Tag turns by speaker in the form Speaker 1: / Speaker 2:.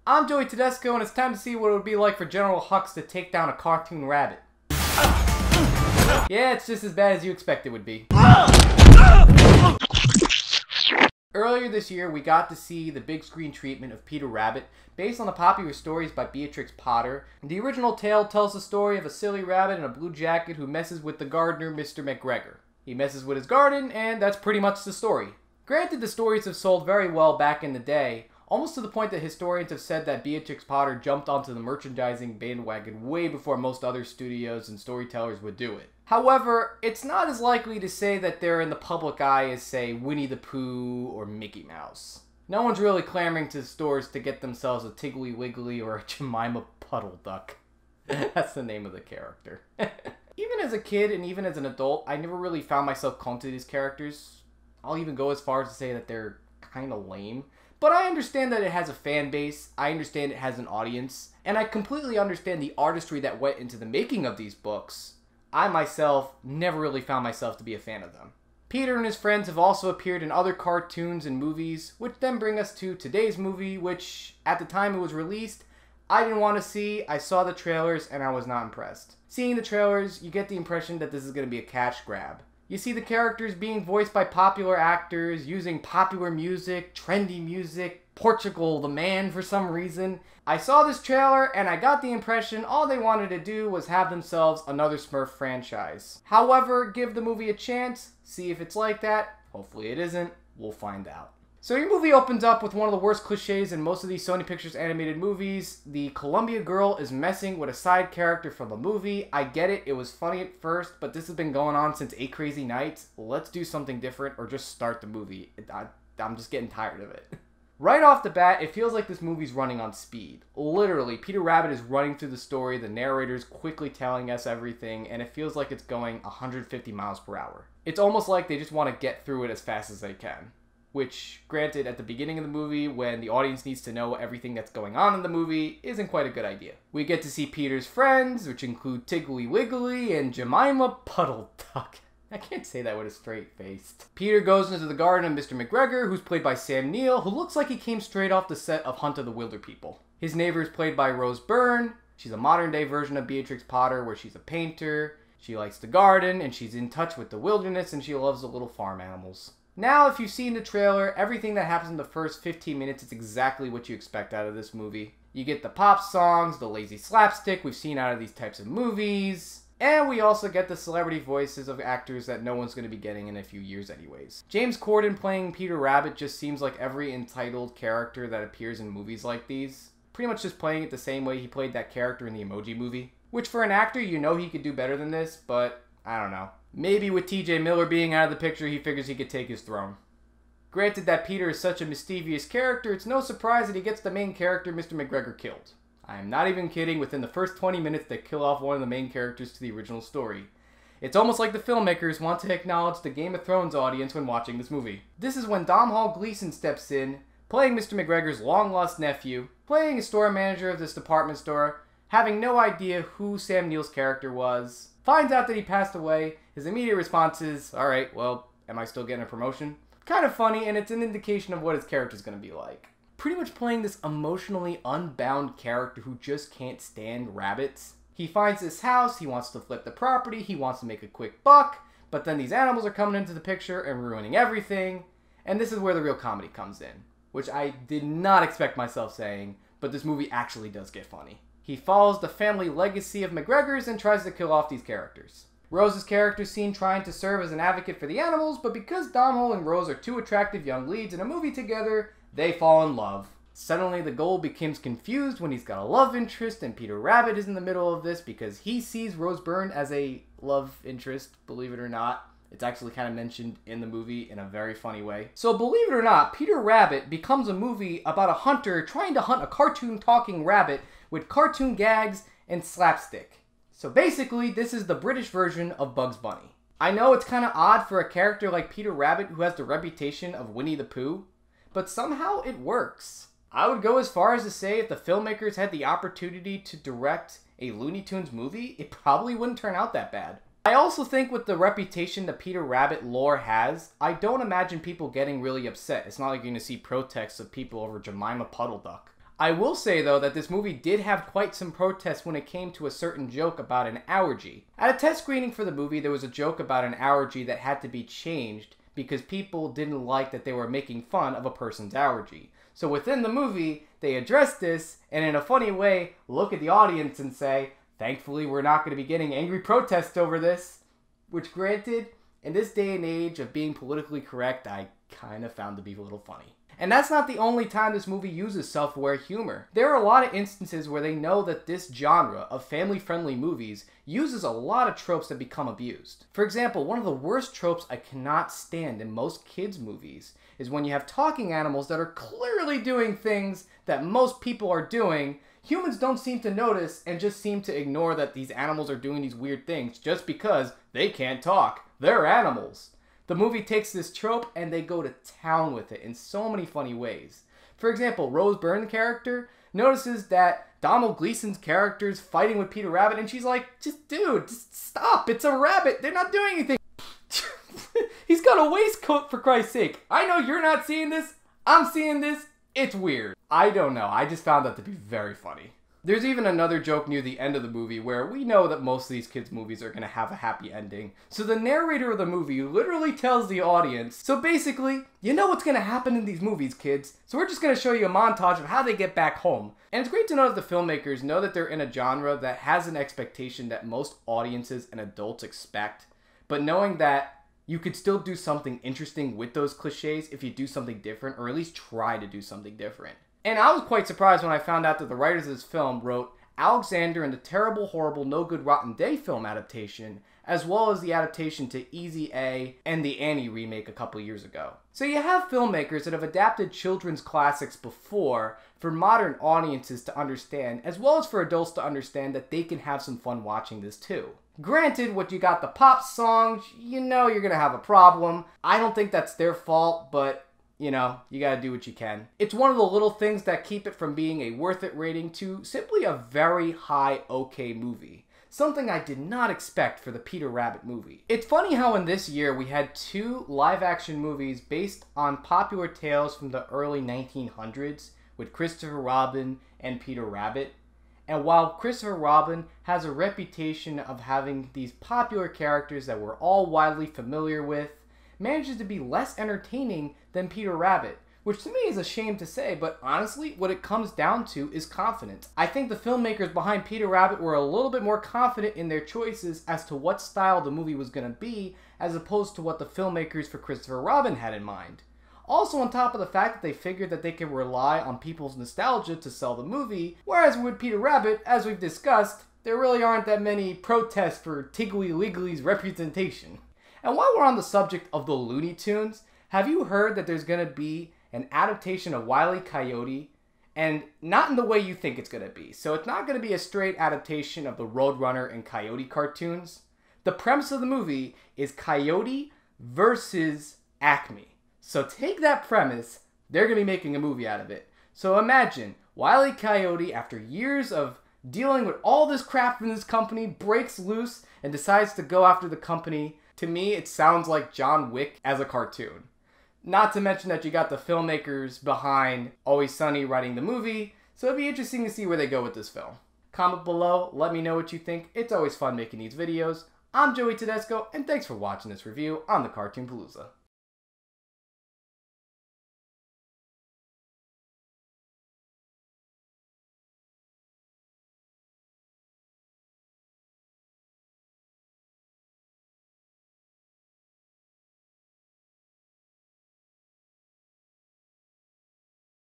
Speaker 1: I'm Joey Tedesco, and it's time to see what it would be like for General Hux to take down a cartoon rabbit. Yeah, it's just as bad as you expect it would be. Earlier this year, we got to see the big screen treatment of Peter Rabbit, based on the popular stories by Beatrix Potter. The original tale tells the story of a silly rabbit in a blue jacket who messes with the gardener, Mr. McGregor. He messes with his garden, and that's pretty much the story. Granted, the stories have sold very well back in the day, almost to the point that historians have said that Beatrix Potter jumped onto the merchandising bandwagon way before most other studios and storytellers would do it. However, it's not as likely to say that they're in the public eye as, say, Winnie the Pooh or Mickey Mouse. No one's really clamoring to stores to get themselves a Tiggly Wiggly or a Jemima Puddle Duck. That's the name of the character. Even as a kid and even as an adult, I never really found myself calling to these characters. I'll even go as far as to say that they're kind of lame. But I understand that it has a fan base, I understand it has an audience, and I completely understand the artistry that went into the making of these books. I myself never really found myself to be a fan of them. Peter and his friends have also appeared in other cartoons and movies, which then bring us to today's movie, which, at the time it was released, I didn't want to see. I saw the trailers and I was not impressed. Seeing the trailers, you get the impression that this is going to be a cash grab. You see the characters being voiced by popular actors, using popular music, trendy music, Portugal the Man for some reason. I saw this trailer and I got the impression all they wanted to do was have themselves another Smurf franchise. However, give the movie a chance, see if it's like that. Hopefully it isn't. We'll find out. So your movie opens up with one of the worst cliches in most of these Sony Pictures animated movies. The Columbia girl is messing with a side character from the movie. I get it, it was funny at first, but this has been going on since 8 Crazy Nights. Let's do something different or just start the movie. I'm just getting tired of it. Right off the bat, it feels like this movie's running on speed. Literally, Peter Rabbit is running through the story, the narrator's quickly telling us everything, and it feels like it's going 150 miles per hour. It's almost like they just want to get through it as fast as they can. Which, granted, at the beginning of the movie, when the audience needs to know everything that's going on in the movie, isn't quite a good idea. We get to see Peter's friends, which include Tiggly Wiggly and Jemima Puddle Duck. I can't say that with a straight face. Peter goes into the garden of Mr. McGregor, who's played by Sam Neill, who looks like he came straight off the set of Hunt of the Wilderpeople. His neighbor is played by Rose Byrne. She's a modern-day version of Beatrix Potter, where she's a painter, she likes to garden, and she's in touch with the wilderness, and she loves the little farm animals. Now, if you've seen the trailer, everything that happens in the first 15 minutes is exactly what you expect out of this movie. You get the pop songs, the lazy slapstick we've seen out of these types of movies, and we also get the celebrity voices of actors that no one's going to be getting in a few years anyways. James Corden playing Peter Rabbit just seems like every entitled character that appears in movies like these. Pretty much just playing it the same way he played that character in the Emoji Movie. Which for an actor, you know he could do better than this, but I don't know. Maybe with TJ Miller being out of the picture, he figures he could take his throne. Granted that Peter is such a mischievous character, it's no surprise that he gets the main character, Mr. McGregor, killed. I am not even kidding, within the first 20 minutes they kill off one of the main characters to the original story. It's almost like the filmmakers want to acknowledge the Game of Thrones audience when watching this movie. This is when Domhnall Gleeson steps in, playing Mr. McGregor's long-lost nephew, playing a store manager of this department store, having no idea who Sam Neill's character was, finds out that he passed away. His immediate response is, alright, well, am I still getting a promotion? Kind of funny, and it's an indication of what his character's going to be like. Pretty much playing this emotionally unbound character who just can't stand rabbits. He finds this house, he wants to flip the property, he wants to make a quick buck, but then these animals are coming into the picture and ruining everything, and this is where the real comedy comes in. Which I did not expect myself saying, but this movie actually does get funny. He follows the family legacy of McGregor's and tries to kill off these characters. Rose's character is seen trying to serve as an advocate for the animals, but because Domhnall and Rose are two attractive young leads in a movie together, they fall in love. Suddenly the goal becomes confused when he's got a love interest, and Peter Rabbit is in the middle of this because he sees Rose Byrne as a love interest, believe it or not. It's actually kind of mentioned in the movie in a very funny way. So believe it or not, Peter Rabbit becomes a movie about a hunter trying to hunt a cartoon talking rabbit with cartoon gags and slapstick. So basically, this is the British version of Bugs Bunny. I know it's kind of odd for a character like Peter Rabbit who has the reputation of Winnie the Pooh, but somehow it works. I would go as far as to say if the filmmakers had the opportunity to direct a Looney Tunes movie, it probably wouldn't turn out that bad. I also think with the reputation that Peter Rabbit lore has, I don't imagine people getting really upset. It's not like you're going to see protests of people over Jemima Puddle Duck. I will say, though, that this movie did have quite some protests when it came to a certain joke about an allergy. At a test screening for the movie, there was a joke about an allergy that had to be changed because people didn't like that they were making fun of a person's allergy. So within the movie, they address this, and in a funny way, look at the audience and say, thankfully, we're not going to be getting angry protests over this. Which, granted, in this day and age of being politically correct, I kind of found to be a little funny. And that's not the only time this movie uses self-aware humor. There are a lot of instances where they know that this genre of family-friendly movies uses a lot of tropes that become abused. For example, one of the worst tropes I cannot stand in most kids' movies is when you have talking animals that are clearly doing things that most people are doing. Humans don't seem to notice and just seem to ignore that these animals are doing these weird things just because they can't talk. They're animals. The movie takes this trope and they go to town with it in so many funny ways. For example, Rose Byrne's character notices that Donald Gleason's character is fighting with Peter Rabbit and she's like, dude, just stop, it's a rabbit, they're not doing anything. He's got a waistcoat, for Christ's sake. I know you're not seeing this, I'm seeing this, it's weird. I don't know, I just found that to be very funny. There's even another joke near the end of the movie where we know that most of these kids' movies are going to have a happy ending. So the narrator of the movie literally tells the audience, so basically, you know what's going to happen in these movies, kids. So we're just going to show you a montage of how they get back home. And it's great to know that the filmmakers know that they're in a genre that has an expectation that most audiences and adults expect. But knowing that you could still do something interesting with those cliches if you do something different, or at least try to do something different. And I was quite surprised when I found out that the writers of this film wrote Alexander and the Terrible, Horrible, No Good, Rotten Day film adaptation, as well as the adaptation to Easy A and the Annie remake a couple years ago. So you have filmmakers that have adapted children's classics before for modern audiences to understand, as well as for adults to understand that they can have some fun watching this too. Granted, what you got the pop songs, you know you're gonna have a problem. I don't think that's their fault, but you know, you gotta do what you can. It's one of the little things that keep it from being a worth it rating to simply a very high okay movie. Something I did not expect for the Peter Rabbit movie. It's funny how in this year we had two live action movies based on popular tales from the early 1900s with Christopher Robin and Peter Rabbit. And while Christopher Robin has a reputation of having these popular characters that we're all widely familiar with, manages to be less entertaining than Peter Rabbit, which to me is a shame to say, but honestly, what it comes down to is confidence. I think the filmmakers behind Peter Rabbit were a little bit more confident in their choices as to what style the movie was going to be, as opposed to what the filmmakers for Christopher Robin had in mind. Also on top of the fact that they figured that they could rely on people's nostalgia to sell the movie, whereas with Peter Rabbit, as we've discussed, there really aren't that many protests for Tiggly Wiggly's representation. And while we're on the subject of the Looney Tunes, have you heard that there's going to be an adaptation of Wile E. Coyote? And not in the way you think it's going to be. So it's not going to be a straight adaptation of the Roadrunner and Coyote cartoons. The premise of the movie is Coyote versus Acme. So take that premise, they're going to be making a movie out of it. So imagine Wile E. Coyote, after years of dealing with all this crap from this company, breaks loose and decides to go after the company. To me, it sounds like John Wick as a cartoon. Not to mention that you got the filmmakers behind Always Sunny writing the movie, so it'd be interesting to see where they go with this film. Comment below, let me know what you think. It's always fun making these videos. I'm Joey Tedesco, and thanks for watching this review on the Cartoon Palooza.